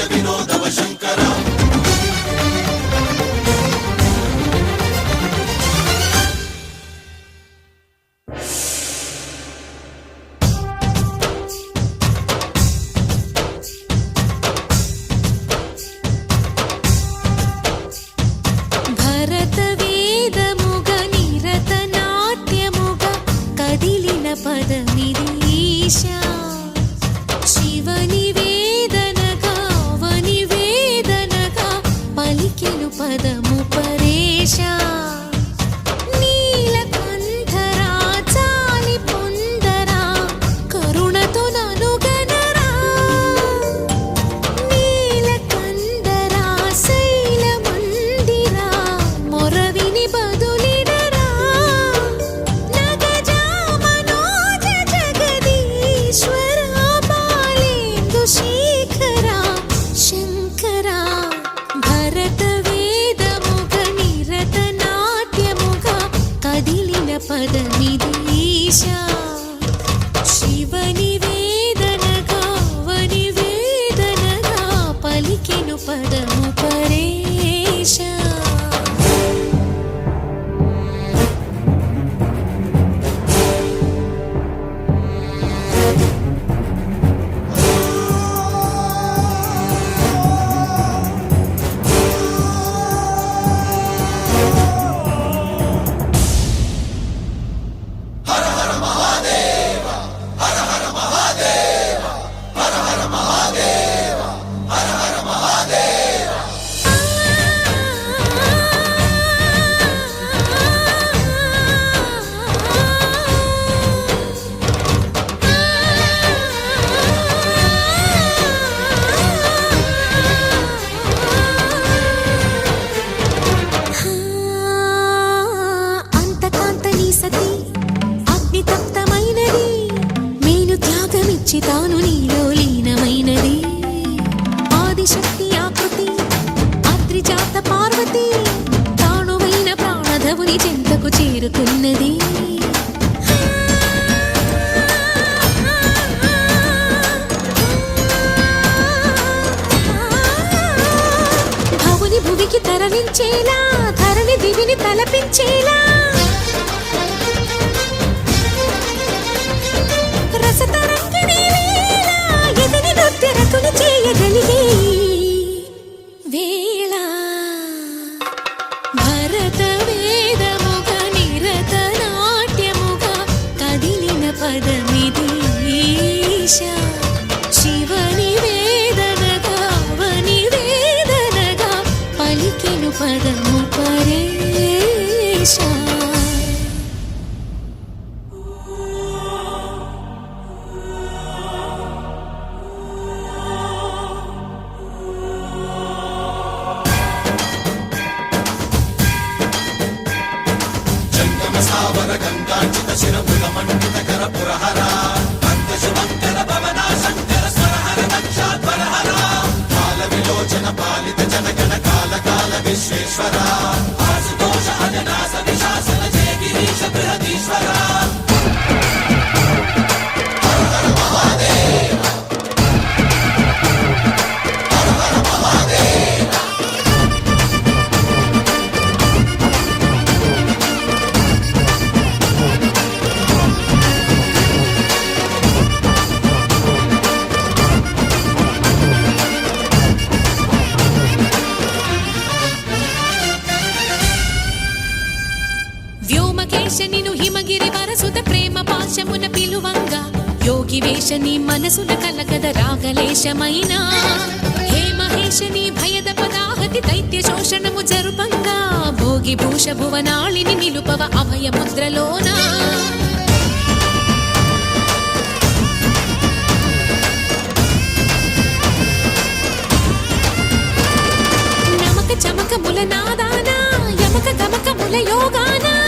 వినోదవ శంకర తాను నీలో లీనమైనది ఆదిశక్తి ఆకృతి అద్రిజాత పార్వతి తానువైన ప్రాణధవుని చెంతకు చేరుకున్నది భవుని భువికి తరలించేలా ధరణి దివిని తలపించేలా రతులు చేయగలిగే వేళ భరత వేదముగ నిరత నాట్యముగ కదిలిన పదమిది శివని వేదనగా అవని వేదనగా పలికెను పదము పరేశ గంగాంచిత శిరముల మండిత కర పురహర అంత శుభంకర భవన శంకర స్వరహర దక్షాధ్వరహర కాల విలోచన పాలిత జనగణ కాల కాల విశ్వేశ్వర ఆశుతోష అజనాస విశాసన జయ గిరీశ బృహదీశ్వర నిను హిమగిరి వరసుత ప్రేమ పాశమున పిలువంగా యోగి వేషని మనసున కలగద రాగలేశమైన హే మహేశని భయద పదాహతి దైత్య శోషణము జరుపంగా భోగి భూష భువనాళిని నిలుపవ అభయ ముద్రలోన నమక చమక ముల నాదానా యమక గమక ముల యోగానా